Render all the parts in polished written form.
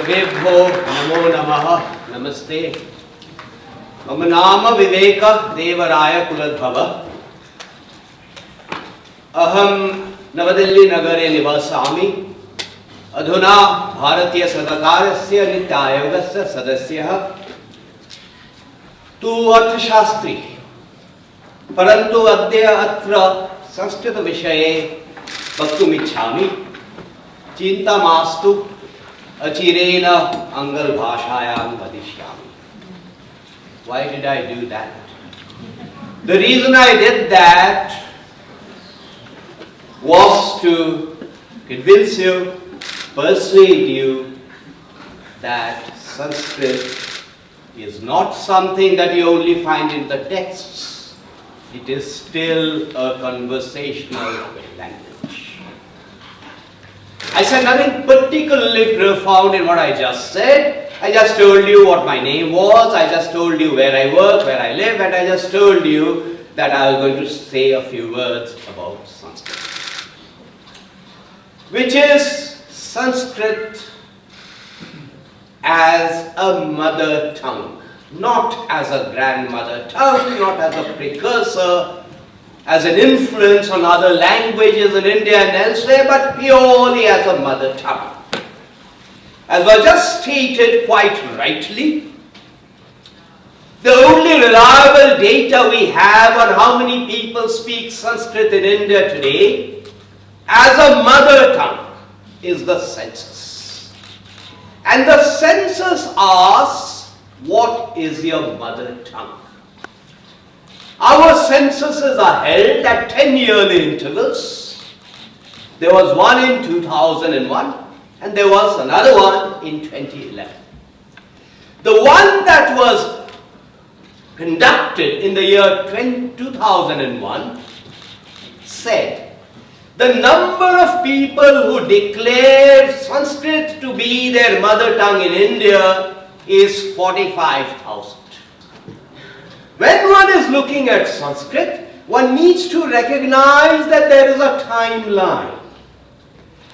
सर्वेभ्यो नमो नमः नमस्ते मम नाम विवेक देवराय कुलद्भव अहम नवदिल्ली नगरे निवसामि अधुना भारतीय सर्वकारस्य नीति आयोगस्य सदस्यः तु अर्थशास्त्री परन्तु अद्य अत्र संस्कृत विषये वक्तुमिच्छामि चिन्ता मास्तु अचिरेण आङ्ग्ल भाषायां वदिष्यामि. Why did I do that? The reason I did that was to convince you, persuade you that Sanskrit is not something that you only find in the texts. It is still a conversational language. I said nothing particularly profound in what I just said. I just told you what my name was, I just told you where I work, where I live, and I just told you that I was going to say a few words about Sanskrit. Which is Sanskrit as a mother tongue, not as a grandmother tongue, not as a precursor, as an influence on other languages in India and elsewhere, but purely as a mother tongue. As was just stated quite rightly, the only reliable data we have on how many people speak Sanskrit in India today as a mother tongue is the census. And the census asks, what is your mother tongue? Our censuses are held at 10-yearly intervals. There was one in 2001 and there was another one in 2011. The one that was conducted in the year 2001 said the number of people who declared Sanskrit to be their mother tongue in India is 45,000. When one is looking at Sanskrit, one needs to recognize that there is a timeline.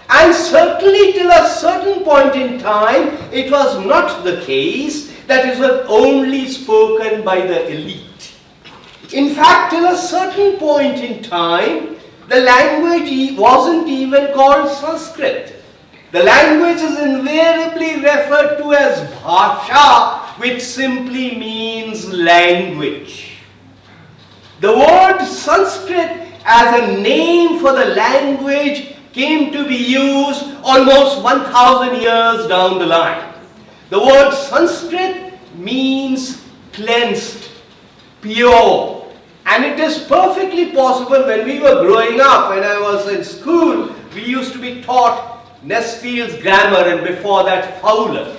And certainly till a certain point in time, it was not the case that it was only spoken by the elite. In fact, till a certain point in time, the language wasn't even called Sanskrit. The language is invariably referred to as Bhasha, which simply means language. The word Sanskrit as a name for the language came to be used almost 1,000 years down the line. The word Sanskrit means cleansed, pure. And it is perfectly possible when we were growing up, when I was in school, we used to be taught Nesfield's grammar and before that Fowler.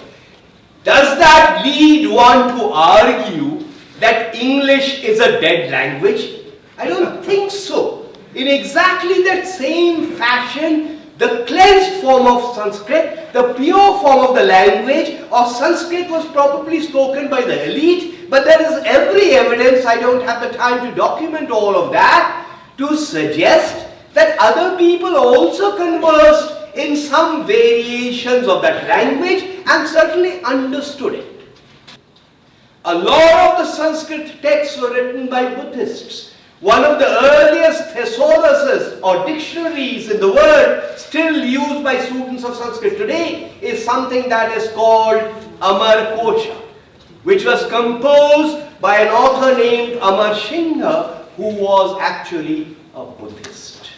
Does that lead one to argue that English is a dead language? I don't think so. In exactly that same fashion, the cleansed form of Sanskrit, the pure form of the language of Sanskrit was probably spoken by the elite, but there is every evidence, I don't have the time to document all of that, to suggest that other people also conversed in some variations of that language and certainly understood it. A lot of the Sanskrit texts were written by Buddhists. One of the earliest thesauruses or dictionaries in the world still used by students of Sanskrit today is something that is called Amar Kosha, which was composed by an author named Amar Singha, who was actually a Buddhist.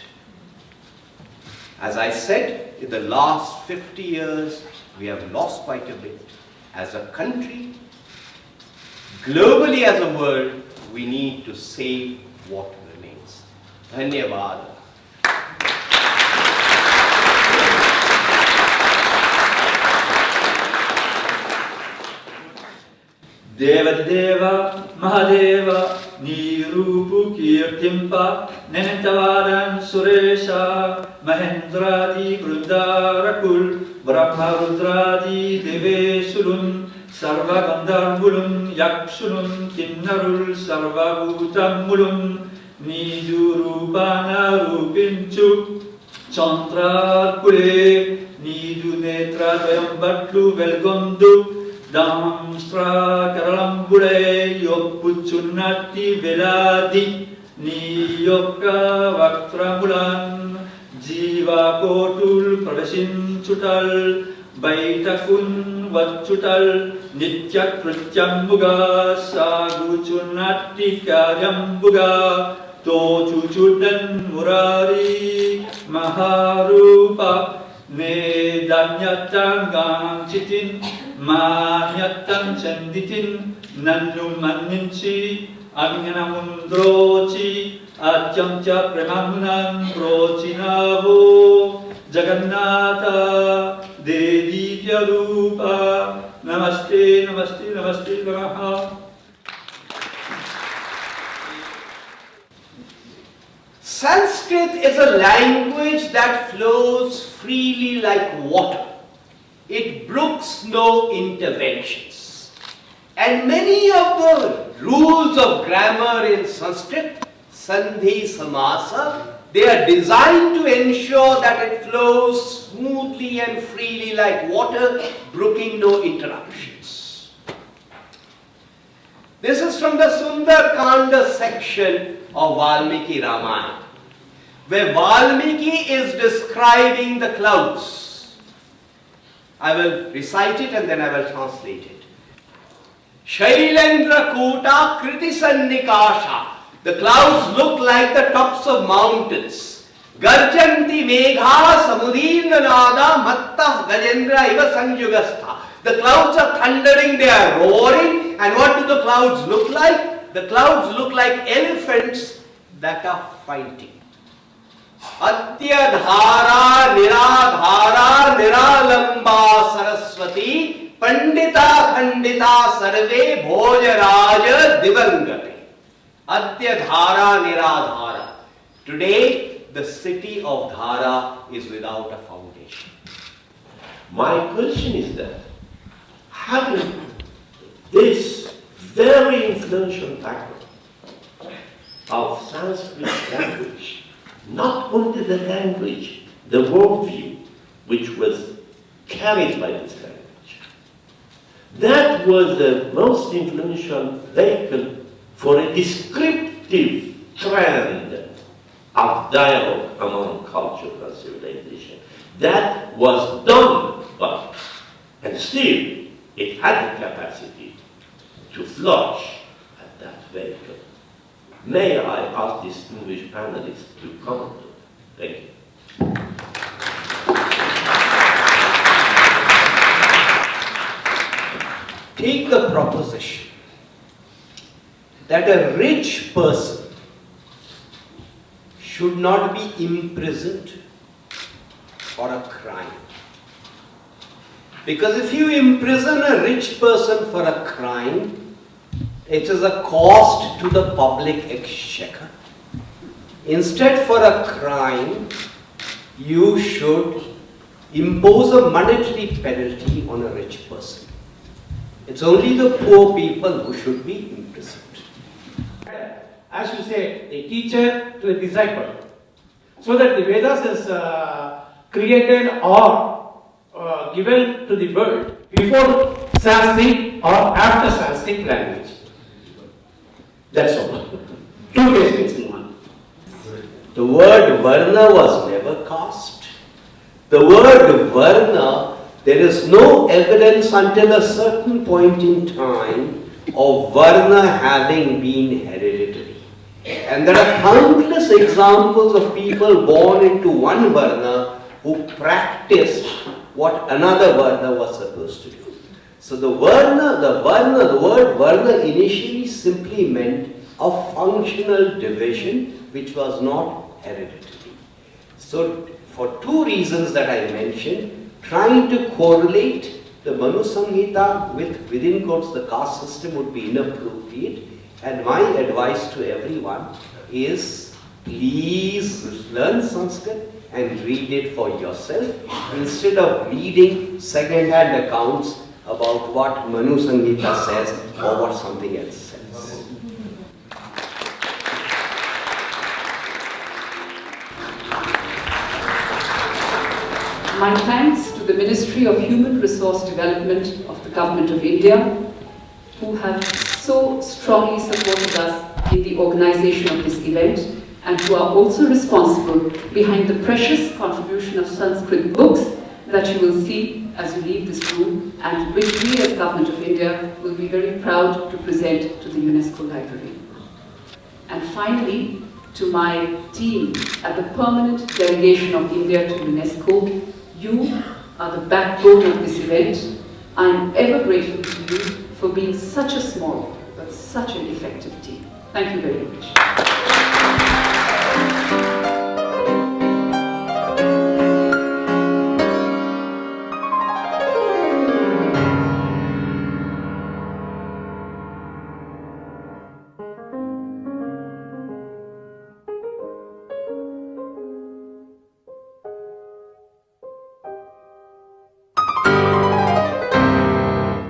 As I said, in the last 50 years, we have lost quite a bit. As a country, globally as a world, we need to save what remains. Dhanyavad. Devadeva Mahadeva Nirupu Kirtimpa Nenentavaran Suresha Mahendradi Vrudarakul Brahma Rudradi Devesulun Sarva Gandharvulun Yakshulun Kinnarul Sarva Bhutamulun Nidurupana Rupinchu Chantrar Kule Nidu netra dvayam batlu velgondu Damstra karalambure Yopuchunati veladi Niyoka vaktramulan Jiva kotul pravesin chutal Baitakun vachutal Nitya krityam buga Saguchunati karyam buga Tochuchudan murari Maharupa Nedanyatang ganchitin Manyatang chanditin Nanum maninchi Agyanamundrochi Atyamcha premamunam Prochinavo Jagannatha Devitya Rupa Namaste, Namaste, Namaste, Namaha. Sanskrit is a language that flows freely like water. It brooks no interventions. And many of the rules of grammar in Sanskrit, Sandhi, Samasa, they are designed to ensure that it flows smoothly and freely like water, brooking no interruptions. This is from the Sundarkanda section of Valmiki Ramayana, where Valmiki is describing the clouds. I will recite it and then I will translate it. Shailendra Kuta Kriti Sannikasha. The clouds look like the tops of mountains. Garjanti Megha Samudinda Nada Matta Gajendra Iva Sanjugastha. The clouds are thundering, they are roaring. And what do the clouds look like? The clouds look like elephants that are fighting. Atya Dhara Niradhara Niralamba Saraswati Pandita Khandita Sarve Bhojaraja Divangate. Adya Dhara Niradhara. Today, the city of Dhara is without a foundation. My question is that, having this very influential background of Sanskrit language, not only the language, the worldview which was carried by this language, that was the most influential vehicle for a descriptive trend of dialogue among culture and civilization. That was done by, and still it had the capacity to flourish at that vehicle. May I ask distinguished panelists to comment on it? Thank you. Take the proposition that a rich person should not be imprisoned for a crime. Because if you imprison a rich person for a crime, it is a cost to the public exchequer. Instead, for a crime, you should impose a monetary penalty on a rich person. It's only the poor people who should be imprisoned. As you say, a teacher to a disciple. So that the Vedas is created or given to the world before Sanskrit or after Sanskrit language. That's all. Two basics in one. The word Varna was never cast. The word Varna, there is no evidence until a certain point in time of Varna having been hereditary. And there are countless examples of people born into one Varna who practiced what another Varna was supposed to do. So the word Varna initially simply meant a functional division which was not hereditary. So for two reasons that I mentioned, trying to correlate the Manu Samhita with, within quotes, the caste system would be inappropriate. And my advice to everyone is, please learn Sanskrit and read it for yourself instead of reading second-hand accounts about what Manu Samhita says or what something else says. My thanks to the Ministry of Human Resource Development of the Government of India, who have so strongly supported us in the organization of this event, and who are also responsible behind the precious contribution of Sanskrit books that you will see as you leave this room, and which we as Government of India will be very proud to present to the UNESCO Library. And finally, to my team at the Permanent Delegation of India to UNESCO, you are the backbone of this event. I am ever grateful to you for being such a small but such an effective team. Thank you very much.